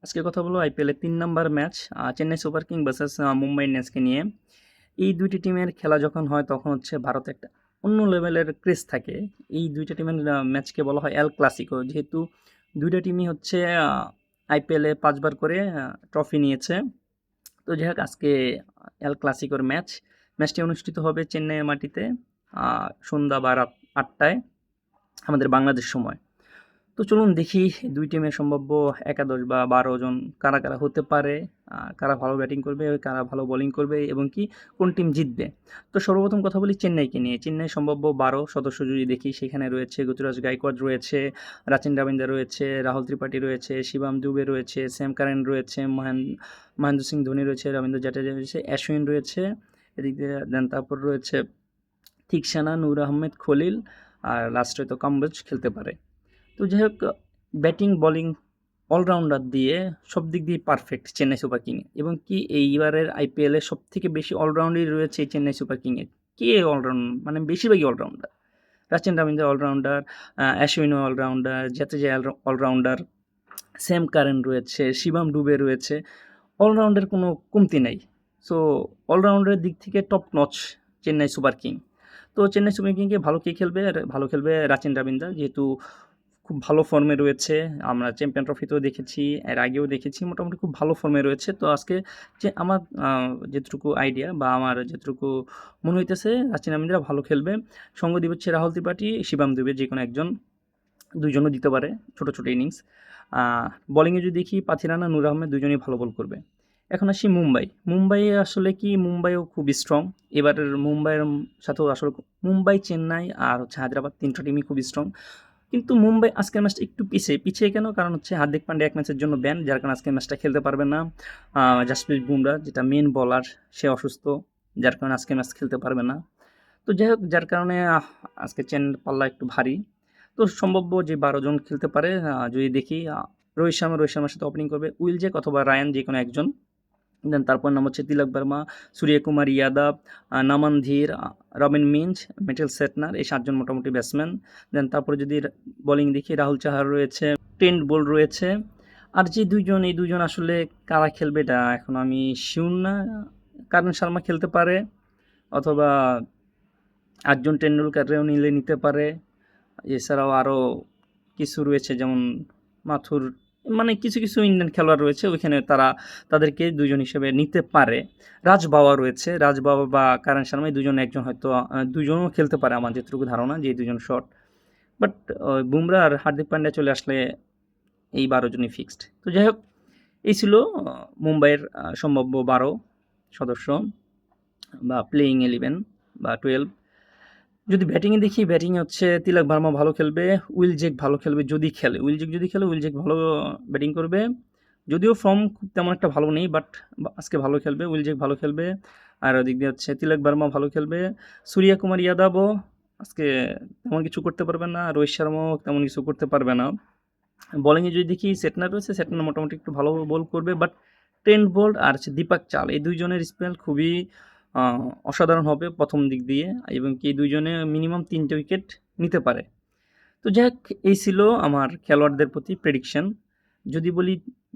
আজকে কথা বলবো আইপিএলের ৩ number match Chennai super king versus Mumbai ইন্ডিয়ান্সকে নিয়ে। এই দুইটি টিমের খেলা যখন হয় তখন হচ্ছে ভারতে একটা অন্য লেভেলের ক্রেজ থাকে। এই দুইটা টিমের ম্যাচকে বলা হয় এল ক্লাসিকো, যেহেতু দুইটা টিমই হচ্ছে আইপিএলে ৫ বার করে ট্রফি নিয়েছে। তো যাই হোক, আজকে এল ক্লাসিকোর ম্যাচটি অনুষ্ঠিত হবে চেন্নাইয়ের মাটিতে সন্ধ্যা বা রাত ৮টায় আমাদের বাংলাদেশ সময়। তো চলুন দেখি দুই টিমের সম্ভাব্য ১১ বা ১২ জন কারা কারা হতে পারে, কারা ভালো ব্যাটিং করবে, কারা ভালো বোলিং করবে এবং কি কোন টিম জিতবে। তো সর্বপ্রথম কথা বলি চেন্নাইকে নিয়ে। চেন্নাই সম্ভাব্য ১২ সদস্য যদি দেখি, সেখানে রয়েছে ঋতুরাজ গাইকোয়াড রয়েছে, রাচিন রবীন্দ্র রয়েছে, রাহুল ত্রিপাঠী রয়েছে, শিবম দুবে রয়েছে, স্যাম কারেন রয়েছে, মহেন্দ্র সিং ধোনি রয়েছে, রবীন্দ্র জাডেজা রয়েছে, অশ্বিন রয়েছে। এদিক দিয়ে দেন তারপর রয়েছে থিকসানা, নূর আহমেদ খলিল, আর লাস্টে তো কাম্বোজ খেলতে পারে। তো যাই হোক, ব্যাটিং বোলিং অলরাউন্ডার দিয়ে সব দিক দিয়ে পারফেক্ট চেন্নাই সুপার কিংয়ে, এবং কি এইবারের আইপিএলে সব থেকে বেশি অলরাউন্ডারই রয়েছে এই চেন্নাই সুপার কিংয়ে। কে অলরাউন্ড মানে বেশিরভাগই অলরাউন্ডার। রাচিন রবীন্দ্র অলরাউন্ডার, অশ্বিনও allrounder, Jadeja allrounder, Sam Curran রয়েছে, শিবম ডুবে রয়েছে। অলরাউন্ডের কোনো কমতি নেই। সো অলরাউন্ডের দিক থেকে top notch Chennai super king. তো চেন্নাই সুপার কিংকে ভালো কে খেলবে? ভালো খেলবে রাচিন রবীন্দ্র, যেহেতু খুব ভালো ফর্মে রয়েছে। আমরা চ্যাম্পিয়ন ট্রফিতেও দেখেছি, এর আগেও দেখেছি, মোটামুটি খুব ভালো ফর্মে রয়েছে। তো আজকে যে আমার যেটুকু আইডিয়া বা আমার যেটুকু মনে হইতেছে, রাচিন রবীন্দ্র ভালো খেলবে। সঙ্গ দিব হচ্ছে রাহুল ত্রিপাঠী, শিবম দুবে, যে কোনো একজন, দুইজনও দিতে পারে ছোটো ছোটো ইনিংস। বলিংয়ে যদি দেখি পাথিরানা, নূর আহমেদ দুজনেই ভালো বল করবে। এখন আসি মুম্বাইয়ে আসলে কি, মুম্বাইও খুব স্ট্রং। এবারের মুম্বাইয়ের সাথেও আসলে মুম্বাই, চেন্নাই আর হচ্ছে হায়দ্রাবাদ, তিনটা টিমই খুব স্ট্রং। কিন্তু মুম্বাই আজকের ম্যাচটা একটু পিছিয়ে কেন? কারণ হচ্ছে হার্দিক পান্ডে এক ম্যাচের জন্য ব্যান, যার কারণে আজকের ম্যাচটা খেলতে পারবে না। জাসপ্রীত বুমরা, যেটা মেন বলার, সে অসুস্থ, যার কারণে আজকের ম্যাচ খেলতে পারবে না। তো যাই হোক, যার কারণে আজকে পাল্লা একটু ভারী। তো সম্ভাব্য যে ১২ জন খেলতে পারে, যদি দেখি, রোহিত শর্মার সাথে ওপেনিং করবে উইল জেক অথবা রায়ান, যে কোনো একজন। দেন তারপর নাম হচ্ছে তিলক বর্মা, সূর্যকুমার ইয়াদব, নামান ধীর, রবিন মিঞ্জ, মিচেল সেটনার, এই ৭ জন মোটামুটি ব্যাটসম্যান। দেন তারপরে যদি বোলিং দেখি, রাহুল চাহার রয়েছে, ট্রেন্ট বোল্ট রয়েছে। আর যে দুইজন, এই দুইজন আসলে কারা খেলবে এটা এখন আমি শিওর না। কারণ শর্মা খেলতে পারে, অথবা আর্জুন টেন্ডুলকারও নিতে পারে। এছাড়াও আরও কিছু রয়েছে, যেমন মাথুর, মানে কিছু ইন্ডিয়ান খেলোয়াড় রয়েছে, ওইখানে তাদেরকে দুজন হিসেবে নিতে পারে। রাজ বাওয়া রয়েছে, রাজ বাওয়া বা কারণ শর্মা, এই দুজন একজন হয়তো, দুজনও খেলতে পারে আমার যেটুকু ধারণা, যে দুজন শট। বাট বুমরা আর হার্দিক পান্ডিয়া চলে আসলে এই ১২ জনই ফিক্সড। তো যাই হোক, এই ছিল মুম্বাইয়ের সম্ভাব্য ১২ সদস্য বা প্লেয়িং 11 বা 12। যদি ব্যাটিংয়ে দেখি, ব্যাটিংয়ে হচ্ছে তিলক ভার্মা ভালো খেলবে, উইল জেক ভালো খেলবে যদি খেলে, উইল জেক ভালো ব্যাটিং করবে। যদিও ফর্ম খুব তেমন একটা ভালো নেই, বাট আজকে ভালো খেলবে, উইল জেক ভালো খেলবে। আর ওদিক দিয়ে হচ্ছে তিলক ভার্মা ভালো খেলবে। সূর্যকুমার ইয়াদবও আজকে তেমন কিছু করতে পারবে না, রোহিত শর্মাও তেমন কিছু করতে পারবে না। বোলিংয়ে যদি দেখি, সেটনার রয়েছে, সেটনার মোটামুটি একটু ভালো বল করবে, বাট ট্রেন্ট বোল্ট আর হচ্ছে দীপক চাল, এই দুইজনের স্পেল খুবই অসাধারণ হবে প্রথম দিক দিয়ে, এবং কি দুইজনে মিনিমাম 3টে উইকেট নিতে পারে। তো যাই হোক, এই ছিল আমার খেলোয়াড়দের প্রতি প্রেডিকশন। যদি বলি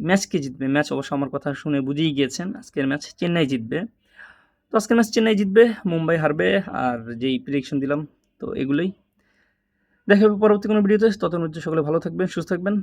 ম্যাচ কে জিতবে, ম্যাচ অবশ্য আমার কথা শুনে বুঝেই গিয়েছেন, আজকের ম্যাচ চেন্নাই জিতবে। তো আজকের ম্যাচ চেন্নাই জিতবে, মুম্বাই হারবে, আর যেই প্রেডিকশন দিলাম, তো এগুলোই। দেখা হবে পরবর্তী কোনো ভিডিওতে। ততক্ষণ সকলে ভালো থাকবেন, সুস্থ থাকবেন।